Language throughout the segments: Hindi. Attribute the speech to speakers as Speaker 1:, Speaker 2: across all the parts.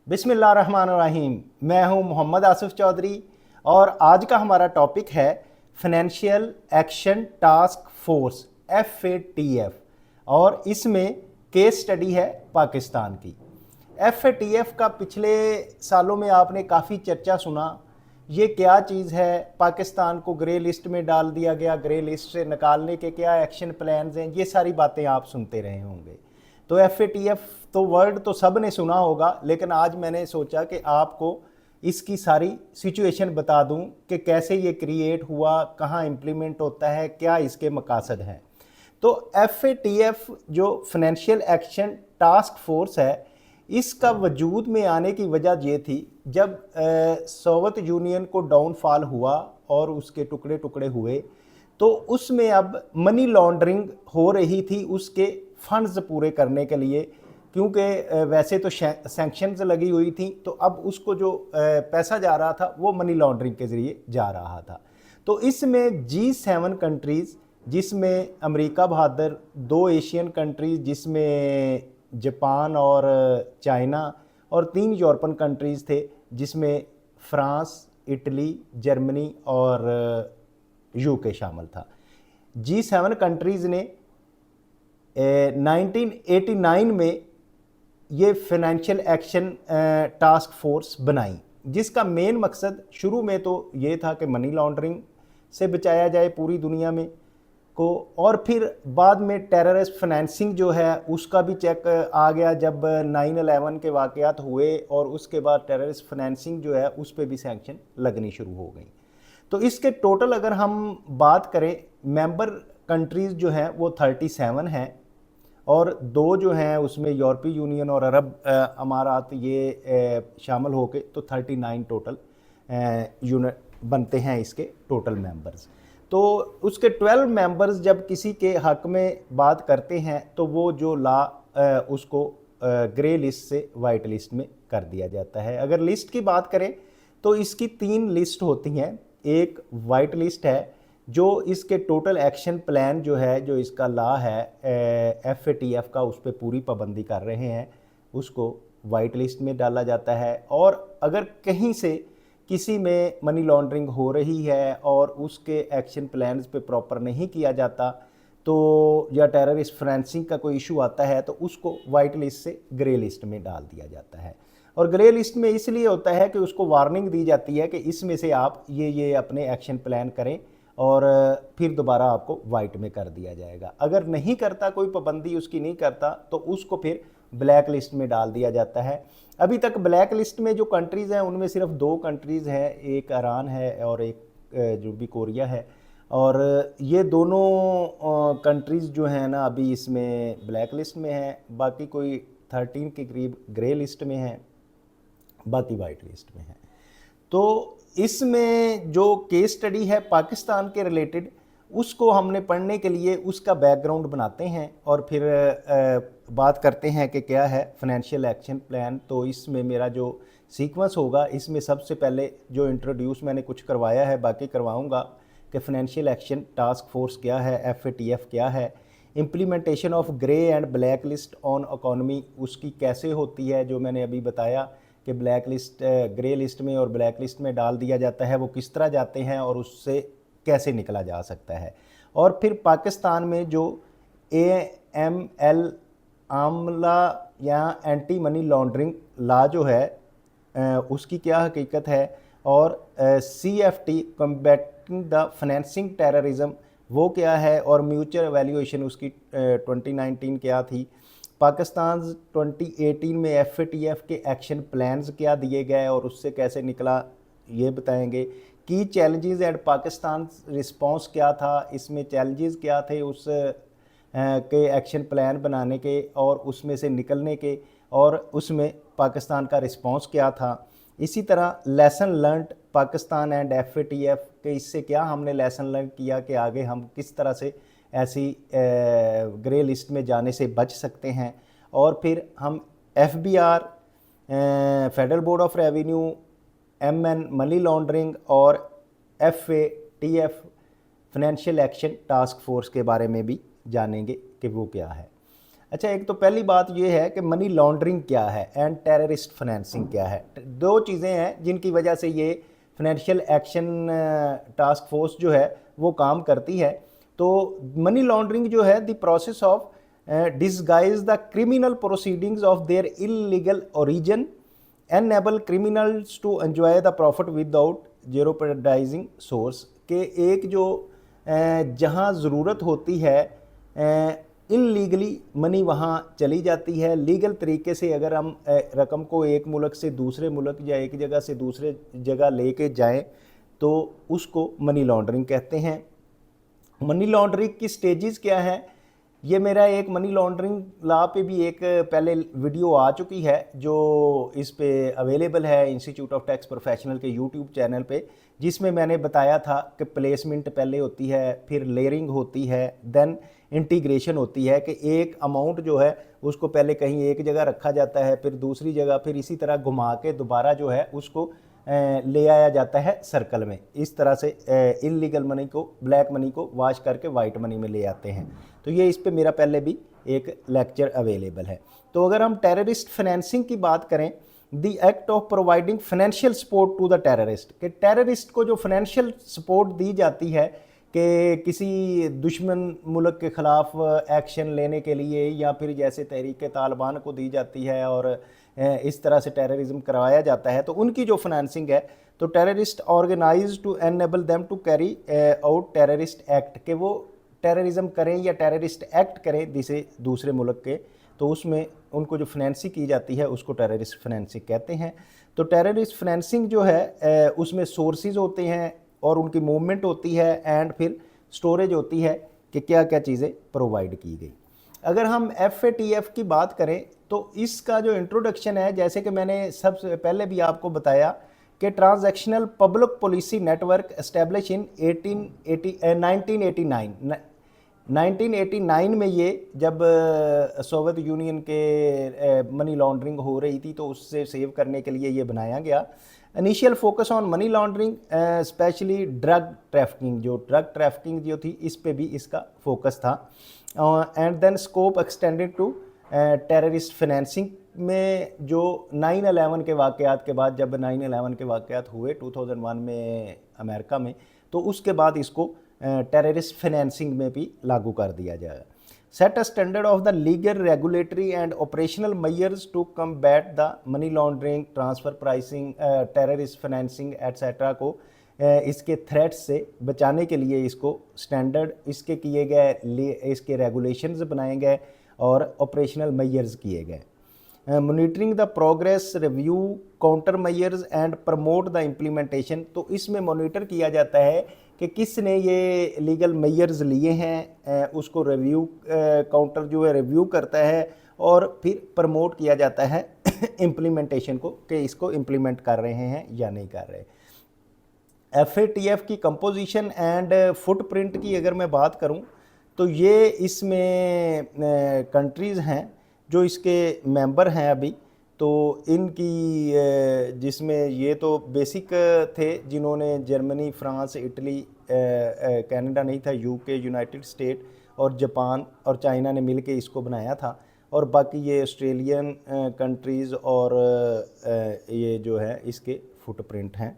Speaker 1: बिस्मिल्लाहिर्रहमानिर्रहीम। मैं हूं मोहम्मद आसिफ चौधरी और आज का हमारा टॉपिक है financial action task force FATF और इसमें केस स्टडी है पाकिस्तान की। FATF का पिछले सालों में आपने काफ़ी चर्चा सुना। ये क्या चीज़ है, पाकिस्तान को ग्रे लिस्ट में डाल दिया गया, ग्रे लिस्ट से निकालने के क्या एक्शन प्लान्स हैं, ये सारी बातें आप सुनते रहे होंगे। तो FATF तो वर्ड तो सब ने सुना होगा, लेकिन आज मैंने सोचा कि आपको इसकी सारी सिचुएशन बता दूं कि कैसे ये क्रिएट हुआ, कहाँ इम्प्लीमेंट होता है, क्या इसके मकासद हैं। तो FATF जो फाइनेंशियल एक्शन टास्क फोर्स है, इसका वजूद में आने की वजह ये थी जब सोवियत यूनियन को डाउनफॉल हुआ और उसके टुकड़े टुकड़े हुए, तो उसमें अब मनी लॉन्ड्रिंग हो रही थी उसके फंड्स पूरे करने के लिए, क्योंकि वैसे तो सैंक्शंस लगी हुई थी, तो अब उसको जो पैसा जा रहा था वो मनी लॉन्ड्रिंग के ज़रिए जा रहा था। तो इसमें G7 कंट्रीज़, जिसमें अमेरिका बहादुर, 2 एशियन कंट्रीज़ जिसमें जापान और चाइना, और 3 यूरोपियन कंट्रीज़ थे जिसमें फ्रांस, इटली, जर्मनी और UK शामिल था। G7 कंट्रीज़ ने 1989 में ये फाइनेंशियल एक्शन टास्क फोर्स बनाई, जिसका मेन मकसद शुरू में तो ये था कि मनी लॉन्ड्रिंग से बचाया जाए पूरी दुनिया में को, और फिर बाद में टेररिस्ट फाइनेंसिंग जो है उसका भी चेक आ गया जब 9/11 के वाक़यात हुए, और उसके बाद टेररिस्ट फाइनेंसिंग जो है उस पर भी सैंक्शन लगनी शुरू हो गई। तो इसके टोटल अगर हम बात करें, मेंबर कंट्रीज़ जो हैं वो 37 हैं, और 2 जो हैं उसमें यूरोपीय यूनियन और अरब अमारात ये शामिल होके तो 39 टोटल यूनिट बनते हैं इसके टोटल मेंबर्स। तो उसके 12 मेंबर्स जब किसी के हक में बात करते हैं तो वो जो ला उसको ग्रे लिस्ट से वाइट लिस्ट में कर दिया जाता है। अगर लिस्ट की बात करें तो इसकी 3 लिस्ट होती हैं। एक वाइट लिस्ट है जो इसके टोटल एक्शन प्लान जो है, जो इसका ला है FATF का, उस पर पूरी पाबंदी कर रहे हैं, उसको वाइट लिस्ट में डाला जाता है। और अगर कहीं से किसी में मनी लॉन्ड्रिंग हो रही है और उसके एक्शन प्लान्स पे प्रॉपर नहीं किया जाता, तो या टेररिस्ट फाइनेंसिंग का कोई इशू आता है, तो उसको वाइट लिस्ट से ग्रे लिस्ट में डाल दिया जाता है। और ग्रे लिस्ट में इसलिए होता है कि उसको वार्निंग दी जाती है कि इसमें से आप ये अपने एक्शन प्लान करें और फिर दोबारा आपको वाइट में कर दिया जाएगा। अगर नहीं करता, कोई पाबंदी उसकी नहीं करता, तो उसको फिर ब्लैक लिस्ट में डाल दिया जाता है। अभी तक ब्लैक लिस्ट में जो कंट्रीज़ हैं उनमें सिर्फ 2 कंट्रीज़ हैं, एक ईरान है और एक जो भी कोरिया है, और ये दोनों कंट्रीज़ जो हैं ना अभी इसमें ब्लैक लिस्ट में हैं। बाकी कोई 13 के करीब ग्रे लिस्ट में हैं, बाकी वाइट लिस्ट में हैं। तो इसमें जो केस स्टडी है पाकिस्तान के रिलेटेड, उसको हमने पढ़ने के लिए उसका बैकग्राउंड बनाते हैं और फिर बात करते हैं कि क्या है फाइनेंशियल एक्शन प्लान। तो इसमें मेरा जो सीक्वेंस होगा, इसमें सबसे पहले जो इंट्रोड्यूस मैंने कुछ करवाया है, बाकी करवाऊंगा कि फाइनेंशियल एक्शन टास्क फोर्स क्या है, FATF क्या है, implementation of grey and black list on economy उसकी कैसे होती है, जो मैंने अभी बताया कि ब्लैक लिस्ट ग्रे लिस्ट में और ब्लैक लिस्ट में डाल दिया जाता है, वो किस तरह जाते हैं और उससे कैसे निकला जा सकता है। और फिर पाकिस्तान में जो AML आमला या एंटी मनी लॉन्ड्रिंग ला जो है उसकी क्या हकीकत है, और CFT combating the financing terrorism वो क्या है, और म्यूचुअल वैल्यूएशन उसकी 2019 क्या थी, पाकिस्तान 2018 में FATF के एक्शन प्लान्स क्या दिए गए और उससे कैसे निकला ये बताएंगे। की चैलेंजेस एंड पाकिस्तान रिस्पांस क्या था, इसमें चैलेंजेस क्या थे उस के एक्शन प्लान बनाने के और उसमें से निकलने के, और उसमें पाकिस्तान का रिस्पांस क्या था। इसी तरह lesson learned Pakistan and FATF के, इससे क्या हमने लेसन लर्न किया कि आगे हम किस तरह से ऐसी ग्रे लिस्ट में जाने से बच सकते हैं। और फिर हम FBR, federal board of revenue, MN money laundering और FATF financial action task force के बारे में भी जानेंगे कि वो क्या है। अच्छा, एक तो पहली बात ये है कि मनी लॉन्ड्रिंग क्या है एंड टेररिस्ट फाइनेंसिंग क्या है। दो चीज़ें हैं जिनकी वजह से ये फाइनेंशियल एक्शन टास्क फोर्स जो है वो काम करती है। तो मनी लॉन्ड्रिंग जो है the process of disguise the criminal proceedings of their illegal origin, enable criminals to enjoy the profit without jeopardizing source, के एक जो जहाँ ज़रूरत होती है इनलीगली मनी वहाँ चली जाती है। लीगल तरीके से अगर हम रकम को एक मुल्क से दूसरे मुल्क या एक जगह से दूसरे जगह लेके जाएं तो उसको मनी लॉन्ड्रिंग कहते हैं। मनी लॉन्ड्रिंग की स्टेजेस क्या है, ये मेरा एक मनी लॉन्ड्रिंग लॉ पे भी एक पहले वीडियो आ चुकी है जो इस पे अवेलेबल है इंस्टीट्यूट ऑफ टैक्स प्रोफेशनल के यूट्यूब चैनल पे, जिसमें मैंने बताया था कि प्लेसमेंट पहले होती है, फिर लेयरिंग होती है, देन इंटीग्रेशन होती है कि एक अमाउंट जो है उसको पहले कहीं एक जगह रखा जाता है, फिर दूसरी जगह, फिर इसी तरह घुमा के दोबारा जो है उसको ले आया जाता है सर्कल में। इस तरह से इलीगल मनी को, ब्लैक मनी को वॉश करके वाइट मनी में ले आते हैं। तो ये इस पे मेरा पहले भी एक लेक्चर अवेलेबल है। तो अगर हम टेररिस्ट फाइनेंसिंग की बात करें, the act of providing financial support to the terrorist, कि टेररिस्ट को जो फाइनेंशियल सपोर्ट दी जाती है कि किसी दुश्मन मुल्क के ख़िलाफ़ एक्शन लेने के लिए, या फिर जैसे तहरीक तालिबान को दी जाती है और इस तरह से टेररिज्म करवाया जाता है, तो उनकी जो फाइनेंसिंग है, तो terrorist organise to enable them to carry out terrorist act, के वो टेररिज्म करें या टेररिस्ट एक्ट करें जिसे दूसरे मुल्क के, तो उसमें उनको जो फाइनेंसिंग की जाती है उसको टेररिस्ट फाइनेंसिंग कहते हैं। तो टेररिस्ट फाइनेंसिंग जो है उसमें सोर्सेज होते हैं और उनकी मूवमेंट होती है एंड फिर स्टोरेज होती है कि क्या क्या चीज़ें प्रोवाइड की गई। अगर हम FATF की बात करें तो इसका जो इंट्रोडक्शन है, जैसे कि मैंने सबसे पहले भी आपको बताया कि transactional public policy network establish in 1989 में, ये जब सोवियत यूनियन के मनी लॉन्ड्रिंग हो रही थी तो उससे सेव करने के लिए ये बनाया गया। Initial focus on money laundering specially drug trafficking, जो ड्रग ट्रैफिकिंग जो थी इस पे भी इसका फोकस था। And then scope extended to terrorist financing में, जो 9/11 के वाक़यात के बाद, जब 9/11 के वाक़यात हुए 2001 में अमेरिका में, तो उसके बाद इसको टेररिस्ट फाइनेंसिंग में भी लागू कर दिया जाएगा। Set a standard of the legal, regulatory and operational measures to combat the money laundering, transfer pricing, terrorist financing etcetera को इसके थ्रेट्स से बचाने के लिए इसको स्टैंडर्ड इसके किए गए, इसके रेगुलेशंस बनाए गए और ऑपरेशनल मेजर्स किए गए। Monitoring the progress, review counter measures and promote the implementation, तो इसमें मॉनिटर किया जाता है कि किसने ये लीगल मेजर्स लिए हैं, उसको रिव्यू काउंटर जो है रिव्यू करता है और फिर प्रमोट किया जाता है इम्प्लीमेंटेशन को, कि इसको इम्प्लीमेंट कर रहे हैं या नहीं कर रहे। FATF की कंपोजिशन एंड फुटप्रिंट की अगर मैं बात करूं तो ये इसमें कंट्रीज़ हैं जो इसके मेंबर हैं अभी, तो इनकी जिसमें ये तो बेसिक थे जिन्होंने जर्मनी, फ्रांस, इटली, कनाडा नहीं था, UK, यूनाइटेड स्टेट और जापान और चाइना ने मिलके इसको बनाया था, और बाकी ये ऑस्ट्रेलियन कंट्रीज़ और ये जो है इसके फुटप्रिंट हैं।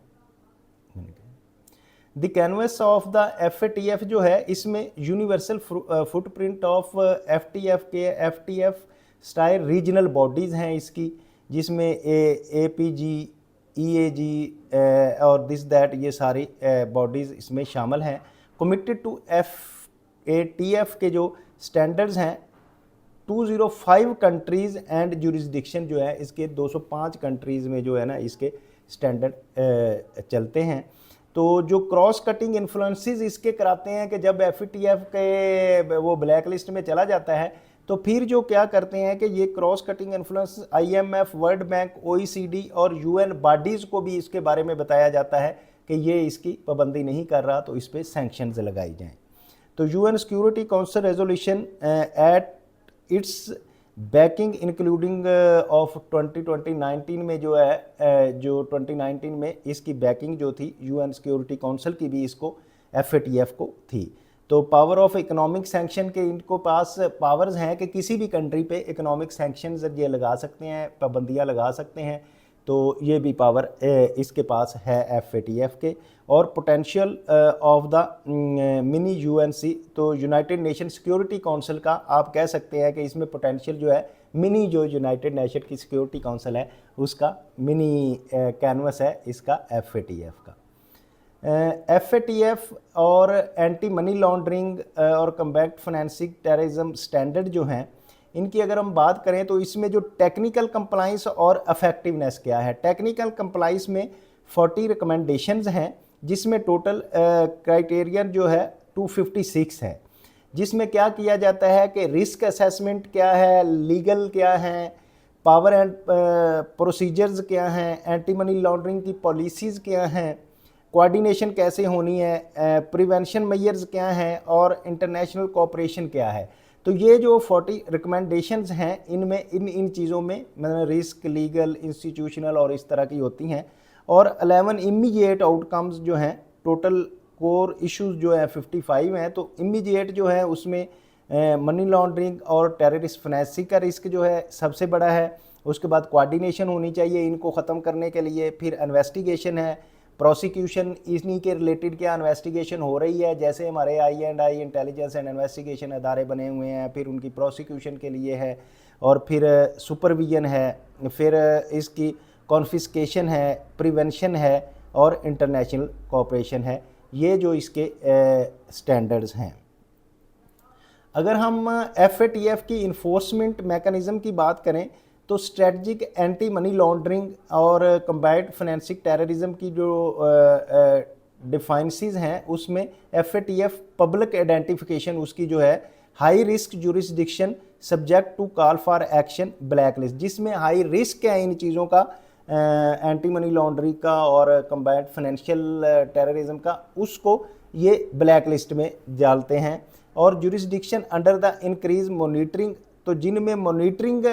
Speaker 1: The canvas of the FATF जो है, इसमें यूनिवर्सल फुटप्रिंट ऑफ FTF के FTF स्टाइल रीजनल बॉडीज़ हैं इसकी, जिसमें APG, EAG और दिस दैट, ये सारी बॉडीज़ इसमें शामिल हैं। कमिटेड टू FATF के जो स्टैंडर्ड्स हैं 205 कंट्रीज़ एंड जुरिस्डिक्शन जो है इसके 205 कंट्रीज़ में जो है ना इसके स्टैंडर्ड चलते हैं। तो जो क्रॉस कटिंग इन्फ्लुएंसेस इसके कराते हैं कि जब FATF के वो ब्लैक लिस्ट में चला जाता है तो फिर जो क्या करते हैं कि ये cross cutting influence IMF, world bank, OECD और UN बॉडीज़ को भी इसके बारे में बताया जाता है कि ये इसकी पाबंदी नहीं कर रहा तो इस पर सैंक्शंस लगाई जाएँ। तो UN security council resolution at its banking including of 2019 में जो है जो 2019 में इसकी बैकिंग जो थी UN सिक्योरिटी काउंसिल की भी इसको FATF को थी। तो पावर ऑफ इकोनॉमिक सैंक्शन के इनको पास पावर्स हैं कि किसी भी कंट्री पे इकोनॉमिक सैंक्शंस ये लगा सकते हैं, पाबंदियाँ लगा सकते हैं। तो ये भी पावर इसके पास है FATF के। और potential of the mini UNC, तो यूनाइटेड नेशन सिक्योरिटी काउंसिल का आप कह सकते हैं कि इसमें पोटेंशियल जो है मिनी, जो यूनाइटेड नेशन की सिक्योरिटी काउंसिल है उसका मिनी कैनवस है इसका FATF का। FATF और एंटी मनी लॉन्ड्रिंग और कम्बैट फाइनेंसिंग टेररिज्म स्टैंडर्ड जो हैं, इनकी अगर हम बात करें तो इसमें जो टेक्निकल कंप्लाइंस और इफेक्टिवनेस क्या है। टेक्निकल कंप्लाइंस में 40 रिकमेंडेशंस हैं, जिसमें टोटल क्राइटेरियन जो है 256 है, जिसमें क्या किया जाता है कि रिस्क असेसमेंट क्या है, लीगल क्या है, पावर एंड प्रोसीजर्स क्या हैं, एंटी मनी लॉन्ड्रिंग की पॉलिसीज़ क्या हैं, कोऑर्डिनेशन कैसे होनी है, प्रिवेंशन मेजर्स क्या हैं और इंटरनेशनल कोऑपरेशन क्या है। तो ये जो 40 रिकमेंडेशंस हैं, इनमें इन चीज़ों में मतलब रिस्क, लीगल, इंस्टीट्यूशनल और इस तरह की होती हैं। और 11 इमीडिएट आउटकम्स जो हैं, टोटल कोर इश्यूज जो है 55 हैं। तो इमीडिएट जो है उसमें मनी लॉन्ड्रिंग और टेररिस्ट फाइनेंसिंग का रिस्क जो है सबसे बड़ा है। उसके बाद कोऑर्डिनेशन होनी चाहिए इनको ख़त्म करने के लिए। फिर इन्वेस्टिगेशन है, प्रोसिक्यूशन, इन्हीं के रिलेटेड क्या इन्वेस्टिगेशन हो रही है, जैसे हमारे INI इंटेलिजेंस एंड इन्वेस्टिगेशन अदारे बने हुए हैं, फिर उनकी प्रोसिक्यूशन के लिए है, और फिर सुपरविजन है, फिर इसकी कॉन्फिस्केशन है, प्रिवेंशन है और इंटरनेशनल कोऑपरेशन है। ये जो इसके स्टैंडर्ड्स हैं। अगर हम FATF की इन्फोर्समेंट मैकेनिज़्म की बात करें तो स्ट्रेटजिक एंटी मनी लॉन्ड्रिंग और कम्बैट फाइनेंसिंग टेररिज्म की जो डिफाइंसिस हैं, उसमें FATF पब्लिक आइडेंटिफिकेशन उसकी जो है high risk jurisdiction subject to call for action black list, जिसमें हाई रिस्क है इन चीज़ों का, एंटी मनी लॉन्ड्रिंग का और कम्बैट फाइनेंशियल टेररिज्म का, उसको ये ब्लैक लिस्ट में डालते हैं। और jurisdiction under the increase monitoring, तो जिनमें मॉनिटरिंग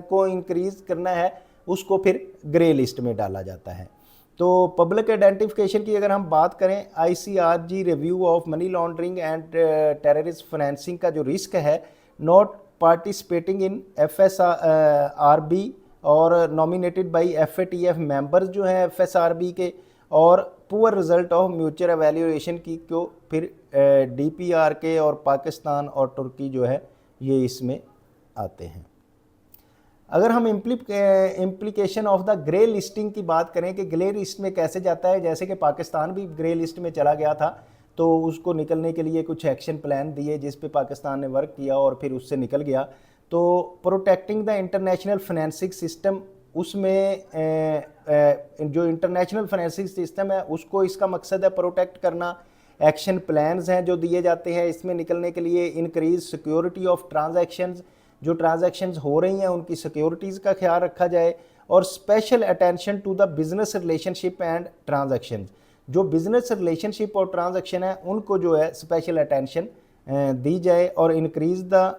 Speaker 1: को इंक्रीज करना है उसको फिर ग्रे लिस्ट में डाला जाता है। तो पब्लिक आइडेंटिफिकेशन की अगर हम बात करें, ICRG review of money laundering and terrorist financing का जो रिस्क है, नॉट पार्टिसिपेटिंग इन FSRB और नॉमिनेटेड बाई FATF मेंबर्स जो हैं FSRB के, और poor result of mutual evaluation की को फिर DPR के और पाकिस्तान और तुर्की जो है ये इसमें आते हैं। अगर हम implication of the grey listing की बात करें कि ग्रे लिस्ट में कैसे जाता है, जैसे कि पाकिस्तान भी ग्रे लिस्ट में चला गया था, तो उसको निकलने के लिए कुछ एक्शन प्लान दिए जिस पे पाकिस्तान ने वर्क किया और फिर उससे निकल गया। तो protecting the international financing system, उसमें जो इंटरनेशनल फाइनेंसिंग सिस्टम है उसको इसका मकसद है प्रोटेक्ट करना। एक्शन प्लान्स हैं जो दिए जाते हैं इसमें निकलने के लिए। इंक्रीज सिक्योरिटी ऑफ ट्रांजैक्शंस, जो ट्रांजैक्शंस हो रही हैं उनकी सिक्योरिटीज़ का ख्याल रखा जाए। और special attention to the business relationship and transactions, जो बिजनेस रिलेशनशिप और ट्रांजैक्शन है उनको जो है स्पेशल अटेंशन दी जाए। और increase the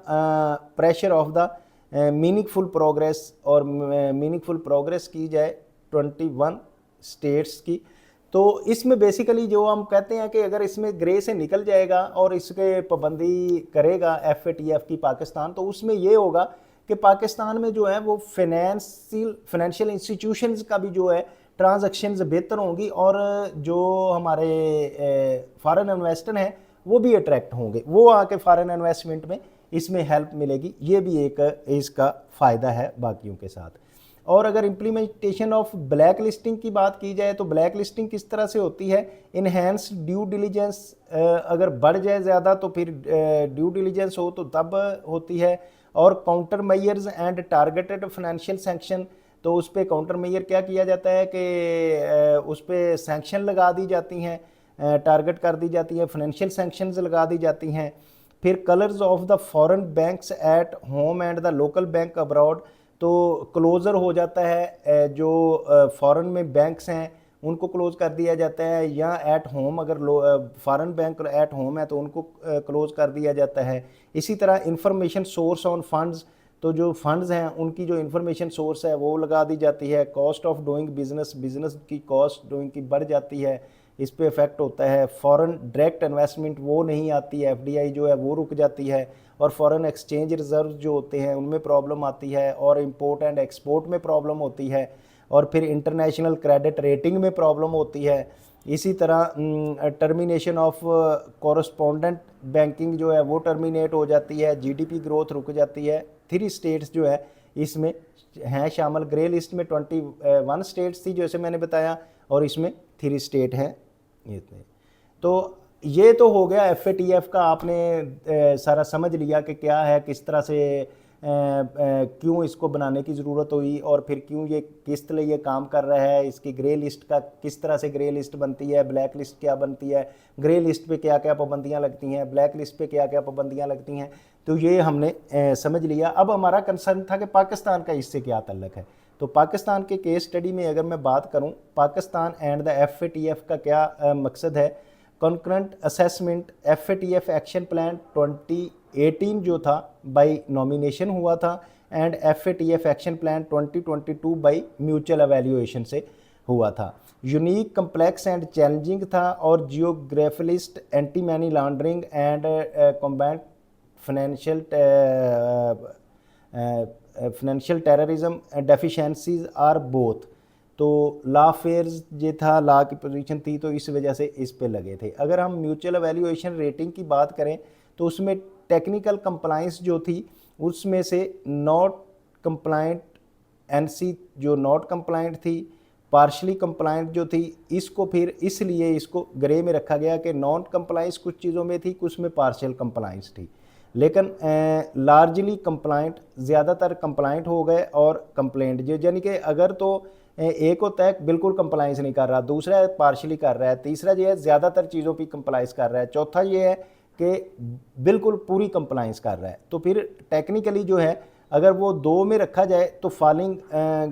Speaker 1: pressure of the meaningful progress, और मीनिंगफुल प्रोग्रेस की जाए 21 स्टेट्स की। तो इसमें बेसिकली जो हम कहते हैं कि अगर इसमें ग्रे से निकल जाएगा और इसके पाबंदी करेगा FATF की पाकिस्तान, तो उसमें ये होगा कि पाकिस्तान में जो है वो फाइनेंशियल इंस्टीट्यूशंस का भी जो है ट्रांजैक्शंस बेहतर होंगी, और जो हमारे फॉरेन इन्वेस्टर हैं वो भी अट्रैक्ट होंगे, वो आके फॉरेन इन्वेस्टमेंट में इसमें हेल्प मिलेगी। ये भी एक इसका फ़ायदा है बाकियों के साथ। और अगर इम्प्लीमेंटेशन ऑफ ब्लैक लिस्टिंग की बात की जाए तो ब्लैक लिस्टिंग किस तरह से होती है, इनहेंस ड्यू डिलीजेंस, अगर बढ़ जाए ज़्यादा तो फिर ड्यू डिलीजेंस हो तो तब होती है। और counter measures and targeted financial sanction, तो उस पर काउंटर मेजर क्या किया जाता है कि उस पर सैंक्शन लगा दी जाती हैं, टारगेट कर दी जाती है, फाइनेंशियल सैंक्शंस लगा दी जाती हैं। फिर colours of the foreign banks at home and the local bank abroad, तो क्लोज़र हो जाता है जो फॉरेन में बैंक्स हैं उनको क्लोज़ कर दिया जाता है, या एट होम अगर फॉरेन बैंक एट होम है तो उनको क्लोज़ कर दिया जाता है। इसी तरह इंफॉर्मेशन सोर्स ऑन फंड्स, तो जो फंड्स हैं उनकी जो इंफॉर्मेशन सोर्स है वो लगा दी जाती है। Cost of doing business, business की कॉस्ट डूइंग की बढ़ जाती है। इस पे इफेक्ट होता है। फॉरेन डायरेक्ट इन्वेस्टमेंट वो नहीं आती है, एफडीआई जो है वो रुक जाती है, और फॉरेन एक्सचेंज रिजर्व जो होते हैं उनमें प्रॉब्लम आती है, और इंपोर्ट एंड एक्सपोर्ट में प्रॉब्लम होती है, और फिर इंटरनेशनल क्रेडिट रेटिंग में प्रॉब्लम होती है। इसी तरह टर्मिनेशन ऑफ कॉरस्पॉन्डेंट बैंकिंग जो है वो टर्मिनेट हो जाती है, जीडीपी ग्रोथ रुक जाती है। 3 स्टेट्स जो है इसमें हैं शामिल, ग्रे लिस्ट में 21 स्टेट्स थी जैसे मैंने बताया, और इसमें 3 स्टेट हैं इतने। तो ये तो हो गया एफ का, आपने सारा समझ लिया कि क्या है, किस तरह से क्यों इसको बनाने की ज़रूरत हुई, और फिर क्यों ये किस लिए ये काम कर रहा है, इसकी ग्रे लिस्ट का किस तरह से ग्रे लिस्ट बनती है, ब्लैक लिस्ट क्या बनती है, ग्रे लिस्ट पे क्या क्या पाबंदियाँ लगती हैं, ब्लैक लिस्ट पे क्या क्या पाबंदियाँ लगती हैं। तो ये हमने समझ लिया। अब हमारा कंसर्न था कि पाकिस्तान का इससे क्या ताल्लुक है। तो पाकिस्तान के केस स्टडी में अगर मैं बात करूं, पाकिस्तान एंड द एफ का क्या मकसद है। Concurrent assessment F action plan 2018 जो था बाय नॉमिनेशन हुआ था, and F action plan 2022 by mutual evaluation से हुआ था। यूनिक, कम्प्लेक्स एंड चैलेंजिंग था, और जियोग्राफिलिस्ट, anti money laundering and combat financial terrorism deficiencies are both. तो लॉ फेयर्स ये था, लॉ की पोजीशन थी, तो इस वजह से इस पे लगे थे। अगर हम म्यूचुअल एवेल्यूएशन रेटिंग की बात करें तो उसमें टेक्निकल कंप्लाइंस जो थी उसमें से नॉट कंप्लाइंट एनसी जो नॉट कंप्लाइंट थी, पार्शली कंप्लाइंट जो थी, इसको फिर इसलिए इसको ग्रे में रखा गया कि नॉन कंप्लाइंस कुछ चीज़ों में थी, कुछ में पार्शियल कंप्लाइंस थी, लेकिन लार्जली कंप्लाइंट, ज़्यादातर कंप्लाइंट हो गए। और कंप्लेंट जो यानी कि अगर तो एक होता है बिल्कुल कंप्लाइंस नहीं कर रहा, दूसरा है पार्शली कर रहा है, तीसरा जो है ज़्यादातर चीज़ों पर कंप्लाइंस कर रहा है, चौथा ये है कि बिल्कुल पूरी कंप्लाइंस कर रहा है। तो फिर टेक्निकली जो है अगर वो 2 में रखा जाए तो फॉलिंग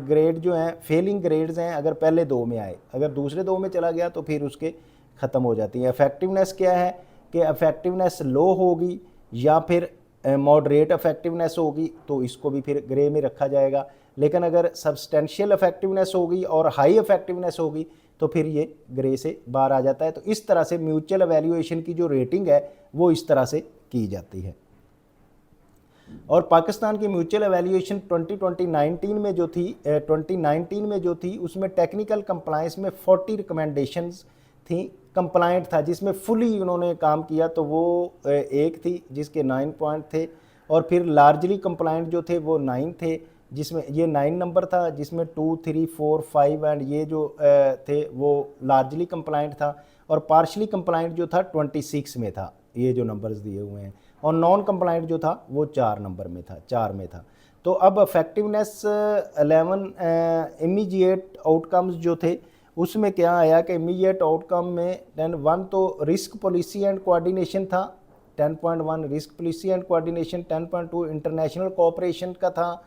Speaker 1: ग्रेड जो हैं, फेलिंग ग्रेड्स हैं, अगर पहले 2 में आए, अगर दूसरे 2 में चला गया तो फिर उसके ख़त्म हो जाती है। इफेक्टिवनेस क्या है कि इफेक्टिवनेस लो होगी या फिर मॉडरेट इफेक्टिवनेस होगी, तो इसको भी फिर ग्रे में रखा जाएगा। लेकिन अगर सब्सटेंशियल इफेक्टिवनेस होगी और हाई इफेक्टिवनेस होगी तो फिर ये ग्रे से बाहर आ जाता है। तो इस तरह से म्यूचुअल एवेल्यूएशन की जो रेटिंग है वो इस तरह से की जाती है। और पाकिस्तान की म्यूचुअल एवेल्यूएशन 2019 में जो थी उसमें टेक्निकल कंप्लायंस में 40 रिकमेंडेशंस थी। कंप्लायंट था जिसमें फुली उन्होंने काम किया तो वो एक थी जिसके 9 पॉइंट थे, और फिर लार्जली कंप्लायंट जो थे वो 9 थे, जिसमें ये 9 नंबर था, जिसमें 2, 3, 4, 5 एंड ये जो थे वो लार्जली कंप्लायंट था, और पार्शली कंप्लायंट जो था 26 में था, ये जो नंबर्स दिए हुए हैं, और नॉन कंप्लायंट जो था वो 4 नंबर में था, 4 में था। तो अब इफेक्टिवनेस 11 इमीडिएट आउटकम्स जो थे उसमें क्या आया कि इमीडिएट आउटकम में 10.1 तो रिस्क पॉलिसी एंड कोऑर्डिनेशन था, 10.1 risk policy and coordination, 10.2 international cooperation का था,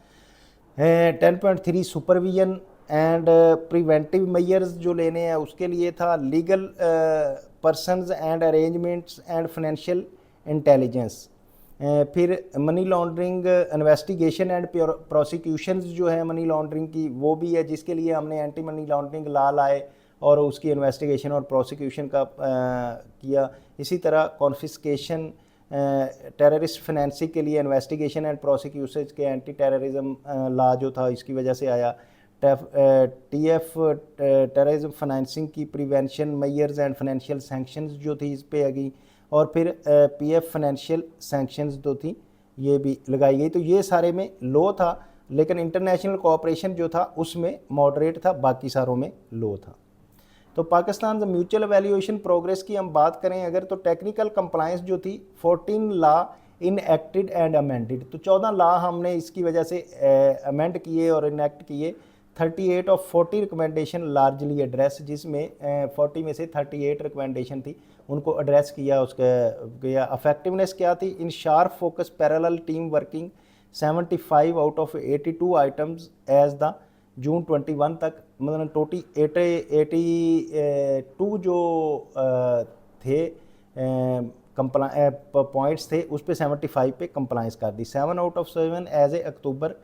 Speaker 1: 10.3 सुपरविजन एंड प्रिवेंटिव मेजर्स जो लेने हैं उसके लिए था, legal persons and arrangements and financial intelligence, फिर money laundering investigation and prosecutions जो है मनी लॉन्ड्रिंग की वो भी है, जिसके लिए हमने एंटी मनी लॉन्ड्रिंग लॉ लाए और उसकी इन्वेस्टिगेशन और प्रोसिक्यूशन का किया। इसी तरह कॉन्फिस्केशन, टेररिस्ट फाइनेंसिंग के लिए इन्वेस्टिगेशन एंड प्रोसिक्यूशन के एंटी टेररिज्म लॉ जो था इसकी वजह से आया। TF टेररिज्म फाइनेंसिंग की prevention measures and financial sanctions जो थी इस पे आ गई, और फिर PF फाइनेंशियल सैंक्शंस जो थी ये भी लगाई गई। तो ये सारे में लो था, लेकिन इंटरनेशनल कोऑपरेशन जो था उसमें मॉडरेट था, बाकी सारों में लो था। तो पाकिस्तान म्यूचुअल एवेल्यूएशन प्रोग्रेस की हम बात करें अगर, तो टेक्निकल कंप्लायंस जो थी 14 लॉ इनएक्टेड एंड अमेंडेड, तो 14 लॉ हमने इसकी वजह से अमेंड किए और इनएक्ट किए। 38 ऑफ 40 रिकमेंडेशन लार्जली एड्रेस, जिसमें 40 में से 38 रिकमेंडेशन थी उनको एड्रेस किया। उसके इफेक्टिवनेस क्या थी, in sharp focus parallel team working 75 out of 82 items as the June 21 तक, मतलब टोटल 82 जो थे पॉइंट्स थे उस पे 75 पे कंप्लाइंस कर दी। 7 आउट ऑफ 7 एज ए अक्टूबर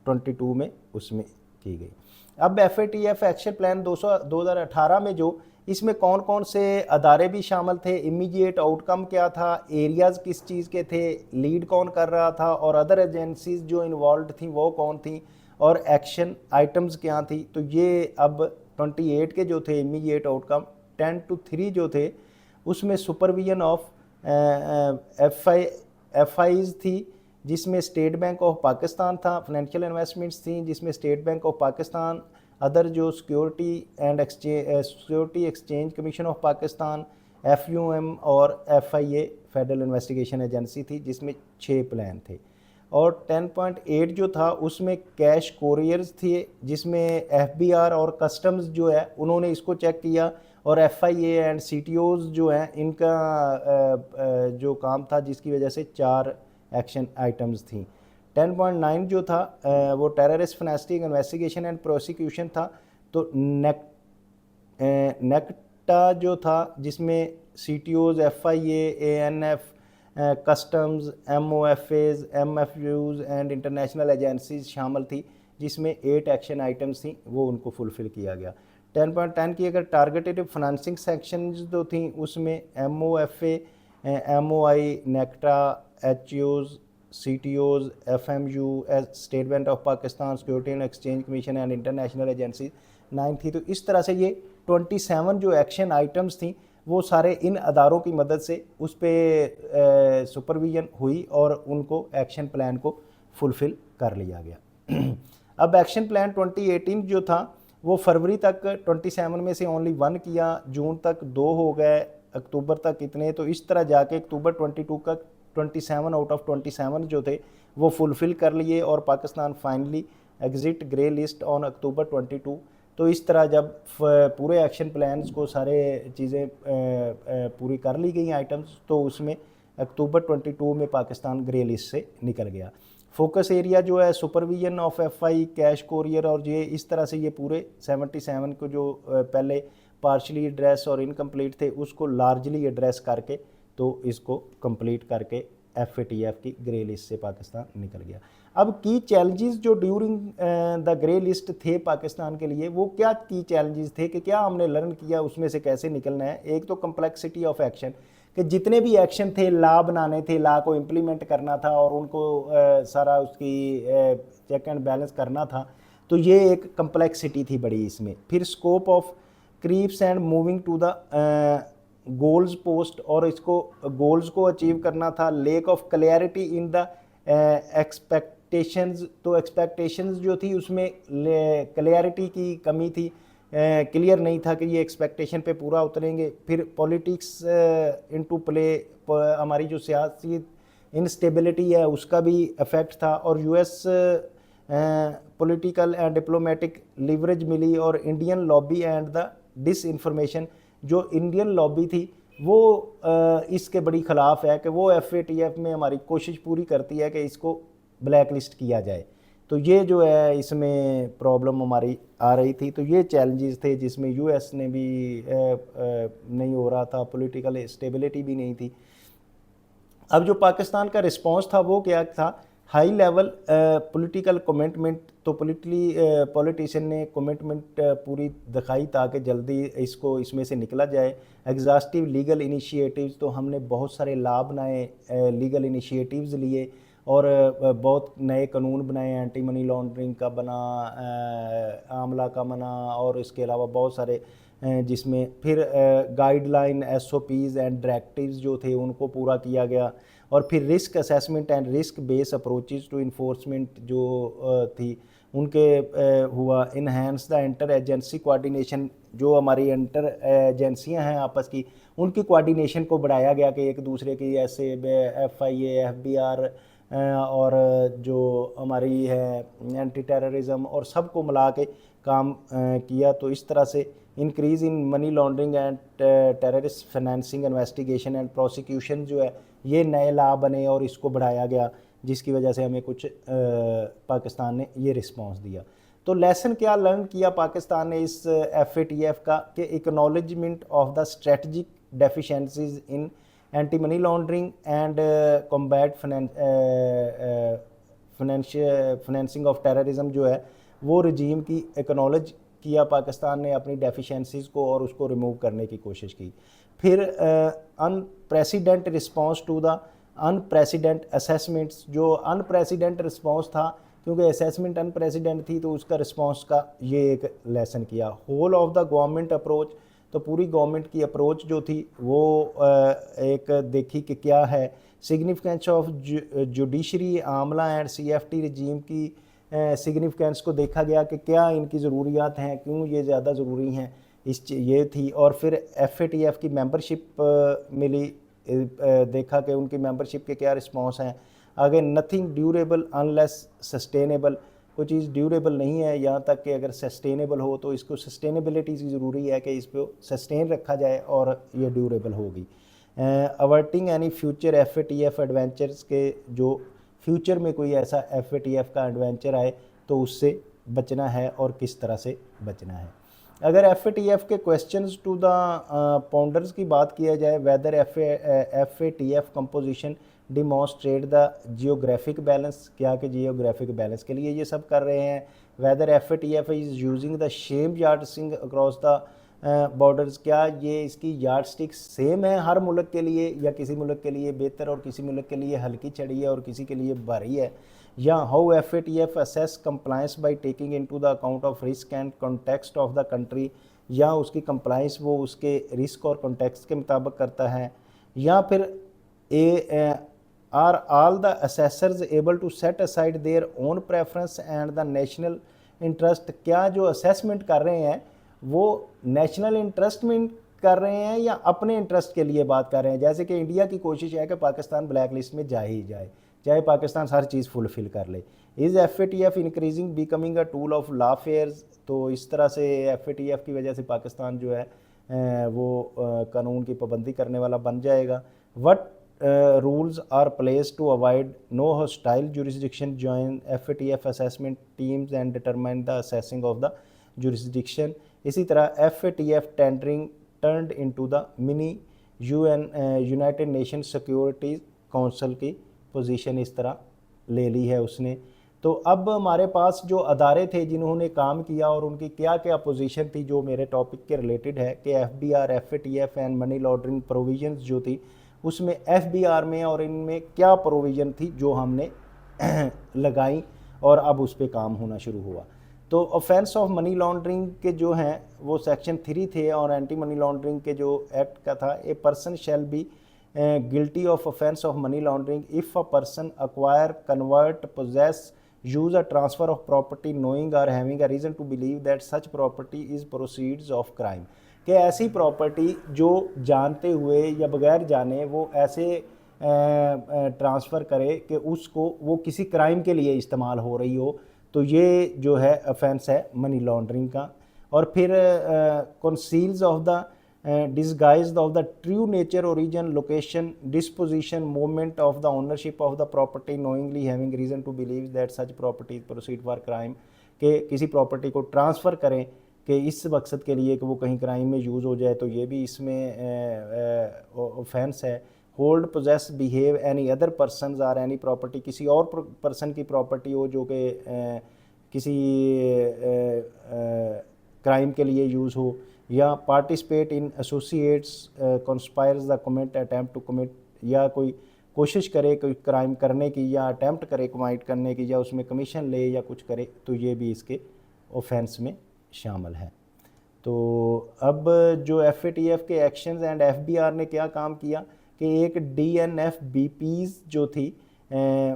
Speaker 1: 22 में उसमें की गई। अब FATF एक्शन प्लान 2018 में जो इसमें कौन कौन से अदारे भी शामिल थे, इमीडिएट आउटकम क्या था, एरियाज़ किस चीज़ के थे, लीड कौन कर रहा था और अदर एजेंसीज जो इन्वॉल्व थी वो कौन थी और एक्शन आइटम्स क्या थी। तो ये अब 28 के जो थे इमीडिएट आउटकम, 10 to 3 जो थे उसमें सुपरविजन ऑफ एफ आईज थी जिसमें स्टेट बैंक ऑफ पाकिस्तान था, फाइनेंशियल इन्वेस्टमेंट्स थी जिसमें state bank of Pakistan, other जो security exchange commission of Pakistan, FUM और FIA फेडरल इन्वेस्टिगेशन एजेंसी थी जिसमें 6 प्लान थे। और 10.8 जो था उसमें कैश कोरियर्स थे जिसमें FBR और कस्टम्स जो है उन्होंने इसको चेक किया और FIA एंड CTOs जो हैं इनका जो काम था जिसकी वजह से 4 एक्शन आइटम्स थी। 10.9 जो था वो terrorist financing investigation and prosecution था। तो नेक्टा जो था जिसमें CTOs, FIA, ANF, customs, MOFAs, MFUs and international agencies शामिल थी जिसमें 8 एक्शन आइटम्स थी वो उनको फुलफ़िल किया गया। 10.10 की अगर टारगेटेड फाइनेंसिंग सेक्शंस जो थी उसमें MOFA, MOI, NACTA, HOs, CTOs, FMU, state bank of Pakistan, security and exchange commission and international agency 9 थी। तो इस तरह से ये 27 जो एक्शन आइटम्स थी वो सारे इन अदारों की मदद से उस पर सुपरविजन हुई और उनको एक्शन प्लान को फुलफ़िल कर लिया गया। अब एक्शन प्लान 2018 जो था वो फरवरी तक 27 में से ओनली 1 किया, जून तक 2 हो गए, अक्टूबर तक इतने। तो इस तरह जाके अक्टूबर 22 का 27 आउट ऑफ 27 जो थे वो फुलफ़िल कर लिए और Pakistan finally exit grey list on October 22। तो इस तरह जब पूरे एक्शन प्लान्स को सारे चीज़ें पूरी कर ली गई आइटम्स तो उसमें अक्टूबर 22 में पाकिस्तान ग्रे लिस्ट से निकल गया। फोकस एरिया जो है supervision of FI, cash courier और ये इस तरह से ये पूरे 77 को जो पहले पार्शली एड्रेस और इनकम्प्लीट थे उसको लार्जली एड्रेस करके तो इसको कंप्लीट करके FATF की ग्रे लिस्ट से पाकिस्तान निकल गया। अब की चैलेंजेस जो ड्यूरिंग द ग्रे लिस्ट थे पाकिस्तान के लिए वो क्या की चैलेंजेस थे कि क्या हमने लर्न किया उसमें से कैसे निकलना है। एक तो कम्प्लेक्सिटी ऑफ एक्शन कि जितने भी एक्शन थे ला बनाने थे, ला को इम्प्लीमेंट करना था और उनको सारा उसकी चेक एंड बैलेंस करना था। तो ये एक कम्प्लेक्सिटी थी बड़ी इसमें। फिर scope of creeps and moving to the goals post और इसको गोल्स को अचीव करना था। Lack of clarity in the expectations, तो एक्सपेक्टेशंस जो थी उसमें क्लैरिटी की कमी थी, क्लियर नहीं था कि ये एक्सपेक्टेशन पे पूरा उतरेंगे। फिर पॉलिटिक्स इनटू प्ले, हमारी जो सियासी इनस्टेबिलिटी है उसका भी इफेक्ट था और US political and diplomatic leverage मिली और Indian lobby and the disinformation, जो इंडियन लॉबी थी वो इसके बड़ी ख़िलाफ़ है कि वो FATF में हमारी कोशिश पूरी करती है कि इसको ब्लैक लिस्ट किया जाए। तो ये जो है इसमें प्रॉब्लम हमारी आ रही थी। तो ये चैलेंजेस थे जिसमें US ने भी नहीं हो रहा था, पॉलिटिकल स्टेबिलिटी भी नहीं थी। अब जो पाकिस्तान का रिस्पांस था वो क्या था, हाई लेवल पॉलिटिकल कमिटमेंट। तो पॉलिटिशियन ने कमिटमेंट पूरी दिखाई ताकि जल्दी इसको इसमें से निकला जाए। एग्जॉस्टिव लीगल इनिशिएटिव्स, तो हमने बहुत सारे ला बनाए, लीगल इनिशिएटिव्स लिए और बहुत नए कानून बनाए, एंटी मनी लॉन्ड्रिंग का बना, आमला का बना और इसके अलावा बहुत सारे जिसमें फिर गाइडलाइन, SOPs एंड डायरेक्टिव्स जो थे उनको पूरा किया गया। और फिर risk assessment and risk based approaches to enforcement जो थी उनके हुआ। Enhance the inter agency coordination, जो हमारी इंटर एजेंसियाँ हैं आपस की उनकी कोऑर्डिनेशन को बढ़ाया गया कि एक दूसरे की ऐसे FIA, FBR और जो हमारी है एंटी टेररिज्म और सबको मिला के काम किया। तो इस तरह से increase in money laundering and terrorist financing investigation and prosecution जो है ये नए ला बने और इसको बढ़ाया गया जिसकी वजह से हमें कुछ पाकिस्तान ने ये रिस्पांस दिया। तो लेसन क्या लर्न किया पाकिस्तान ने इस FATF का कि acknowledgement of the strategic deficiencies in anti money laundering and combat financing of terrorism जो है वो रजीम की एक्नॉलेज किया पाकिस्तान ने अपनी डेफिशिएंसीज को और उसको रिमूव करने की कोशिश की। फिर unprecedented response to the unprecedented assessments, जो अनप्रेसिडेंट रिस्पांस था क्योंकि असेसमेंट अनप्रेसिडेंट थी तो उसका रिस्पांस का ये एक लेसन किया। Whole of the government approach, तो पूरी गवर्नमेंट की अप्रोच जो थी वो एक देखी कि क्या है। Significance of judiciary Amla and CFT रजीम की सिग्निफिकेंस को देखा गया कि क्या इनकी ज़रूरियात हैं, क्यों ये ज़्यादा ज़रूरी हैं, ये थी। और फिर FATF की मेंबरशिप मिली, देखा कि उनकी मेंबरशिप के क्या रिस्पांस हैं। आगे नथिंग ड्यूरेबल अनलेस सस्टेनेबल, कोई चीज़ ड्यूरेबल नहीं है यहाँ तक कि अगर सस्टेनेबल हो, तो इसको सस्टेनेबिलिटी की ज़रूरी है कि इसको सस्टेन रखा जाए और ये ड्यूरेबल होगी। अवर्टिंग एनी फ्यूचर FATF एडवेंचर्स के, जो फ्यूचर में कोई ऐसा FATF का एडवेंचर आए तो उससे बचना है और किस तरह से बचना है। अगर FATF के क्वेश्चंस टू द पाउंडर्स की बात किया जाए, whether FATF composition demonstrate the geographic balance, क्या कि जियोग्राफिक बैलेंस के लिए ये सब कर रहे हैं। Whether FATF is using the same yardstick across the borders, क्या ये इसकी यार्ड स्टिक सेम है हर मुल्क के लिए, या किसी मुल्क के लिए बेहतर और किसी मुल्क के लिए हल्की चढ़ी है और किसी के लिए भारी है। या how FATF assess compliance by taking into the account of risk and context of the country, या उसकी कंप्लाइंस वो उसके रिस्क और कॉन्टेक्स्ट के मुताबिक करता है। या फिर are all the assessors able to set aside their own preference and the national interest, क्या जो असेसमेंट कर रहे हैं वो नेशनल इंटरेस्ट में कर रहे हैं या अपने इंटरेस्ट के लिए बात कर रहे हैं। जैसे कि इंडिया की कोशिश है कि पाकिस्तान ब्लैक लिस्ट में जा ही जाए, चाहे पाकिस्तान हर चीज़ फुलफिल कर ले। Is FATF increasing becoming a tool of lawfares, तो इस तरह से FATF की वजह से पाकिस्तान जो है वो कानून की पाबंदी करने वाला बन जाएगा। What rules are place to avoid no hostile jurisdiction, join FATF assessment teams and determine the assessing of the jurisdiction. इसी तरह FATF tendering turned into the mini United Nation Security Council की पोजीशन इस तरह ले ली है उसने। तो अब हमारे पास जो अदारे थे जिन्होंने काम किया और उनकी क्या क्या पोजीशन थी जो मेरे टॉपिक के रिलेटेड है कि FBR, FATF and money laundering provisions जो थी उसमें FBR में और इनमें क्या प्रोविज़न थी जो हमने लगाई और अब उस पर काम होना शुरू हुआ। तो ऑफेंस ऑफ मनी लॉन्ड्रिंग के जो हैं वो सेक्शन 3 थे और एंटी मनी लॉन्ड्रिंग के जो एक्ट का था, a person shall be guilty of offense of money laundering if a person acquire, convert, possess, use or transfer of property knowing or having a reason to believe that such property is proceeds of crime, कि ऐसी प्रॉपर्टी जो जानते हुए या बगैर जाने वो ऐसे ट्रांसफ़र करे कि उसको वो किसी क्राइम के लिए इस्तेमाल हो रही हो, तो ये जो है ऑफेंस है मनी लॉन्ड्रिंग का। और फिर conceals of the disguised of the true nature, origin, location, disposition, movement of the ownership of the property knowingly having reason to believe that such property proceed for crime, कि किसी प्रॉपर्टी को ट्रांसफ़र करें कि इस मकसद के लिए कि वो कहीं क्राइम में यूज़ हो जाए, तो ये भी इसमें ऑफेंस है। Hold, possess, behave any other person or any property, किसी और पर्सन की प्रॉपर्टी हो जो कि किसी क्राइम के लिए यूज़ हो, या participate in associates conspires the commit attempt to commit, या कोई कोशिश करे कोई क्राइम करने की या अटैम्प्ट करे कमिट करने की या उसमें कमीशन ले या कुछ करे, तो ये भी इसके ऑफेंस में शामिल है। तो अब जो FATF के एक्शंस एंड FBR ने क्या काम किया कि एक DNFBPs जो थी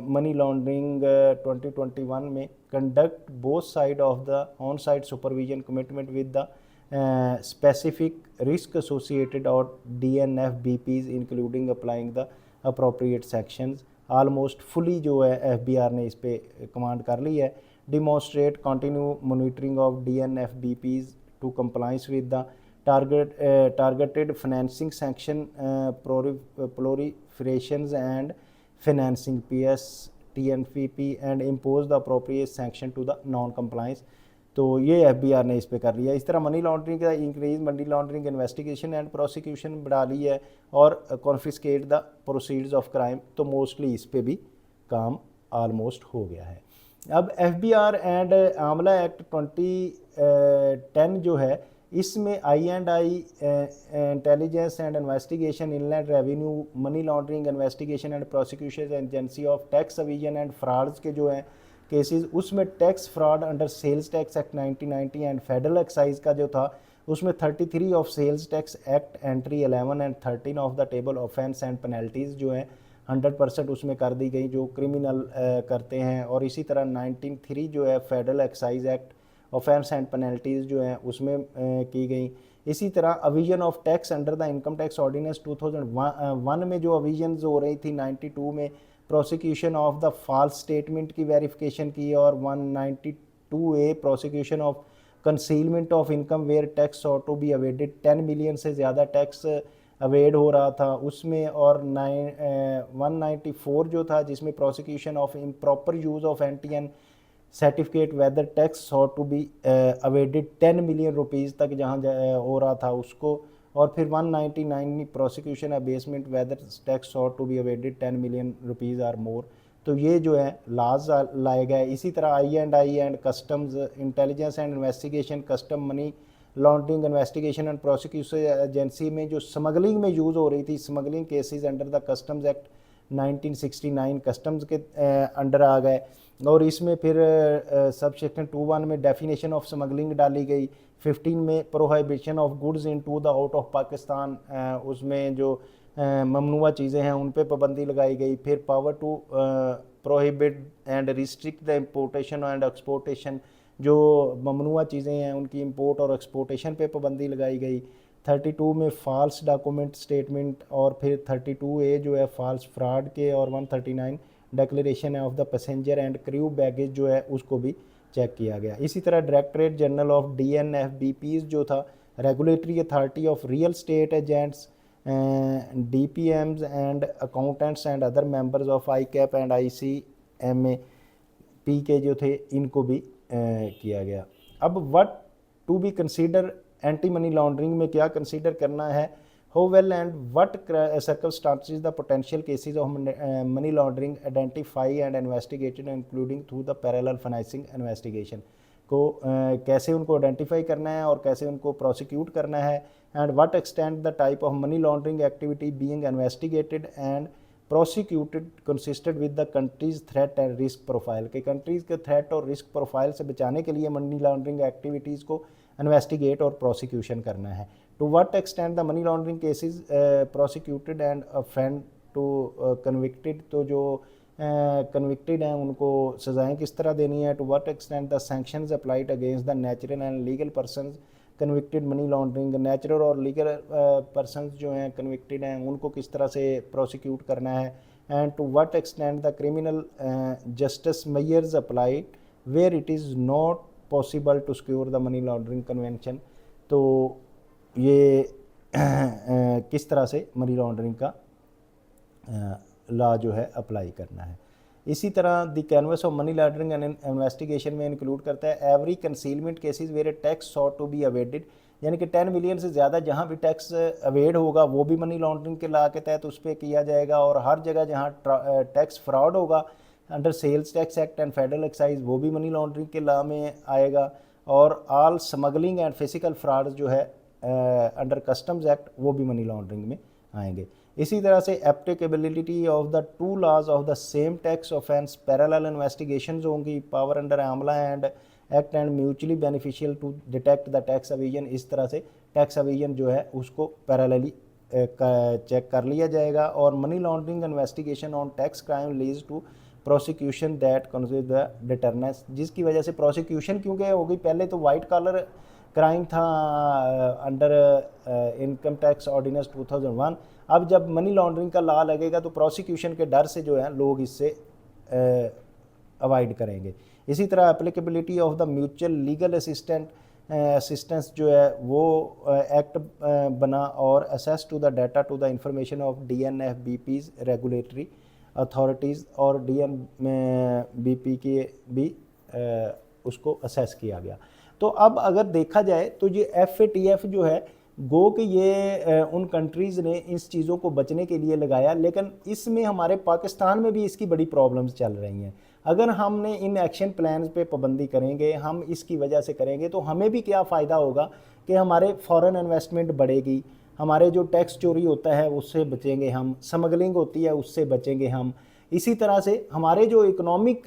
Speaker 1: मनी लॉन्ड्रिंग 2021 में conduct both side of the on side supervision commitment with the specific risk associated or DNFBPs including applying the appropriate sections, almost fully जो है FBR ने इस पे कमांड कर ली है। demonstrate continue monitoring of DNFBPs to compliance with the targeted financing sanction proliferations and financing PS TNPP and impose the appropriate sanction to the non-compliance, तो ये FBR ने इस पे कर लिया। इस तरह मनी लॉन्ड्रिंग का increase, money laundering investigation and prosecution बढ़ा ली है और confiscate the proceeds of crime, तो मोस्टली इस पे भी काम ऑलमोस्ट हो गया है। अब FBI एंड आमला एक्ट 2010 जो है, इसमें I&I intelligence and investigation, inland revenue, money laundering investigation and prosecution agency of tax evasion and frauds के जो हैं केसेस, उसमें tax fraud under sales tax act 1990 and federal excise का जो था उसमें 33 of sales tax act entry 11 and 13 of the table offence and penalties जो हैं 100% उसमें कर दी गई जो क्रिमिनल करते हैं। और इसी तरह 1903 जो है federal excise act offence and penalties जो हैं उसमें की गई। इसी तरह evasion of tax under the income tax ordinance 2001 में जो अविजन्स हो रही थी 92 में prosecution of the false statement की वेरिफिकेशन की, और 192A prosecution of concealment of income where tax और टू बी अवेडेड, 10 मिलियन से ज़्यादा टैक्स अवेड हो रहा था उसमें। और 194 जो था जिसमें prosecution of improper use of anti certificate whether tax और to be evaded 10 million rupees तक जहाँ हो रहा था उसको। और फिर 199 प्रोसिक्यूशन अबेसमेंट वेदर टैक्स और to be evaded 10 million rupees or more. तो ये जो है लाज लाए गए। इसी तरह I&I and customs intelligence and investigation, custom money laundering investigation and prosecution agency में जो स्मगलिंग में यूज़ हो रही थी, smuggling cases under the customs act 1969 customs के अंडर आ गए। और इसमें फिर सब सेक्शन 21 में डेफिनेशन ऑफ स्मगलिंग डाली गई, 15 में prohibition of goods in to the out of Pakistan, उसमें जो ममनुआ चीज़ें हैं उन पर पाबंदी लगाई गई। फिर power to prohibit and restrict the importation and exportation, जो ममनुआ चीज़ें हैं उनकी इंपोर्ट और एक्सपोर्टेशन पे पाबंदी लगाई गई। 32 में फॉल्स डॉक्यूमेंट स्टेटमेंट, और फिर 32A जो है फॉल्स फ्रॉड के, और 139 declaration of the passenger and crew baggage जो है उसको भी चेक किया गया। इसी तरह डायरेक्टरेट जनरल ऑफ DNFBPs जो था, regulatory authority of real estate agents, DPMs and accountants and other members of ICAP and ICMA के जो थे इनको भी किया गया। अब what to be consider anti money laundering में क्या कंसीडर करना है, how well and what circumstances the potential cases of money laundering identify and investigated including through the parallel financing investigation को कैसे उनको आइडेंटिफाई करना है और कैसे उनको प्रोसिक्यूट करना है, and what extend the type of money laundering activity being investigated and prosecuted consisted with the countries threat and risk profile, के कंट्रीज़ के थ्रेट और रिस्क प्रोफाइल से बचाने के लिए मनी लॉन्ड्रिंग एक्टिविटीज़ को इन्वेस्टिगेट और प्रोसिक्यूशन करना है। To what extend the money laundering cases prosecuted and offend to convicted, तो जो कन्विक्टेड हैं उनको सज़ाएँ किस तरह देनी है। To what extend the sanctions applied against the natural and legal persons convicted money laundering, natural और लीगल पर्सनस जो हैं कन्विक्टेड हैं उनको किस तरह से प्रोसिक्यूट करना है। And to what extend the criminal justice measures applied where it is not possible to secure the money laundering convention, तो ये किस तरह से मनी लॉन्ड्रिंग का लॉ जो है अप्लाई करना है। इसी तरह the canvas of money laundering and investigation में इंक्लूड करता है every concealment cases where tax sought to be avoided, यानी कि 10 मिलियन से ज़्यादा जहाँ भी टैक्स अवेड होगा वो भी मनी लॉन्ड्रिंग के लॉ के तहत उस पर किया जाएगा। और हर जगह जहाँ टैक्स फ्रॉड होगा under sales tax act and federal excise वो भी मनी लॉन्ड्रिंग के लॉ में आएगा। और all smuggling and physical fraud जो है अंडर कस्टम्स एक्ट वो भी मनी लॉन्ड्रिंग में आएंगे। इसी तरह से applicability of the two laws of the same tax offence parallel investigations होंगी, power under AMLA and act and mutually beneficial to detect the tax evasion. इस तरह से टैक्स अविजन जो है उसको पैरेलली चेक कर लिया जाएगा। और money laundering investigation on tax crime leads to prosecution that consider the deterrence, जिसकी वजह से प्रोसिक्यूशन क्योंकि हो गई, पहले तो वाइट कॉलर क्राइम था अंडर इनकम टैक्स ऑर्डिनेंस 2001, अब जब मनी लॉन्ड्रिंग का लॉ लगेगा तो प्रोसिक्यूशन के डर से जो है लोग इससे अवॉइड करेंगे। इसी तरह applicability of the mutual legal assistance जो है वो एक्ट बना, और access to the data to the information of DNFBPs regulatory authorities और DNBP के भी उसको असेस किया गया। तो अब अगर देखा जाए तो ये FATF जो है गो कि ये उन कंट्रीज़ ने इस चीज़ों को बचने के लिए लगाया, लेकिन इसमें हमारे पाकिस्तान में भी इसकी बड़ी प्रॉब्लम्स चल रही हैं। अगर हमने इन एक्शन प्लान्स पे पाबंदी करेंगे, हम इसकी वजह से करेंगे, तो हमें भी क्या फ़ायदा होगा कि हमारे फॉरेन इन्वेस्टमेंट बढ़ेगी, हमारे जो टैक्स चोरी होता है उससे बचेंगे हम, स्मगलिंग होती है उससे बचेंगे हम। इसी तरह से हमारे जो इकोनॉमिक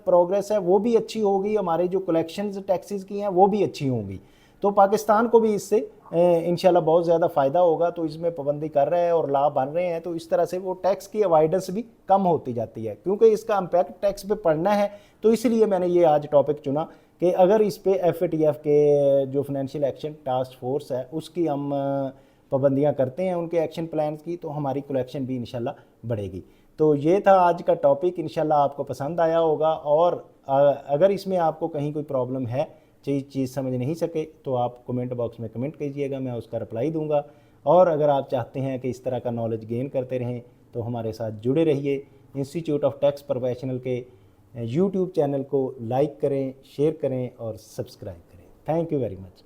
Speaker 1: प्रोग्रेस है वो भी अच्छी होगी, हमारे जो कलेक्शंस टैक्सेस की हैं वो भी अच्छी होंगी। तो पाकिस्तान को भी इससे इंशाल्लाह बहुत ज़्यादा फ़ायदा होगा। तो इसमें पाबंदी कर रहे हैं और लाभ बन रहे हैं, तो इस तरह से वो टैक्स की अवॉइडेंस भी कम होती जाती है, क्योंकि इसका इम्पैक्ट टैक्स पे पड़ना है। तो इसलिए मैंने ये आज टॉपिक चुना कि अगर इस पे FATF के जो फाइनेंशियल एक्शन टास्क फोर्स है उसकी हम पाबंदियाँ करते हैं, उनके एक्शन प्लान्स की, तो हमारी कलेक्शन भी इंशाल्लाह बढ़ेगी। तो ये था आज का टॉपिक, इंशाल्लाह आपको पसंद आया होगा। और अगर इसमें आपको कहीं कोई प्रॉब्लम है, चीज़ समझ नहीं सके, तो आप कमेंट बॉक्स में कमेंट कीजिएगा, मैं उसका रिप्लाई दूंगा। और अगर आप चाहते हैं कि इस तरह का नॉलेज गेन करते रहें तो हमारे साथ जुड़े रहिए। इंस्टीट्यूट ऑफ टैक्स प्रोफेशनल के यूट्यूब चैनल को लाइक करें, शेयर करें और सब्सक्राइब करें। Thank you very much.